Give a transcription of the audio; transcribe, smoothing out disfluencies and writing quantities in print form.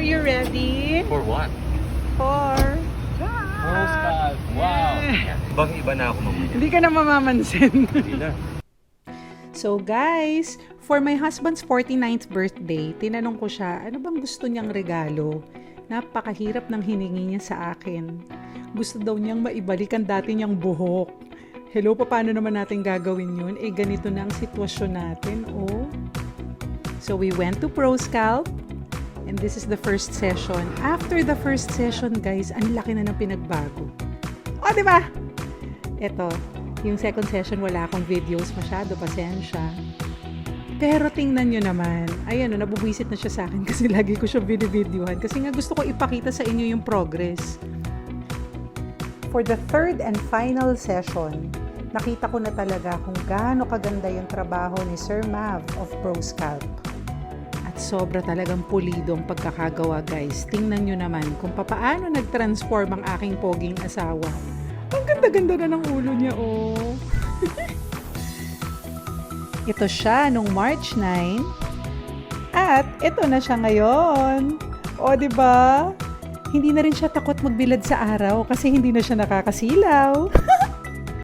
you ready? For what? For... Rose Wow! Bang iba na ako mamaya. Hindi ka na mamamansin. Hindi na. So guys, for my husband's 49th birthday, tinanong ko siya, ano bang gusto niyang regalo? Napakahirap ng hiningi niya sa akin. Gusto daw niyang maibalik ang dati niyang buhok. Hello, paano naman natin gagawin yun? Eh, ganito na ang sitwasyon natin, oh. So we went to ProScalp, and this is the first session. After the first session, guys, ang laki na ng pinagbago. O, di ba? Eto, yung second session, wala akong videos masyado, pasensya. Pero tingnan nyo naman, ayan, nabubwisit na siya sa akin kasi lagi ko siya video-videohan. Kasi nga gusto ko ipakita sa inyo yung progress. For the third and final session, nakita ko na talaga kung gaano kaganda yung trabaho ni Sir Mav of ProScalp. At sobra talagang pulido ang pagkakagawa, guys. Tingnan nyo naman kung papaano nag-transform ang aking poging asawa. Ang ganda-ganda na ng ulo niya, oh. Ito siya nung March 9. At ito na siya ngayon. O, di ba? Hindi na rin siya takot magbilad sa araw kasi hindi na siya nakakasilaw.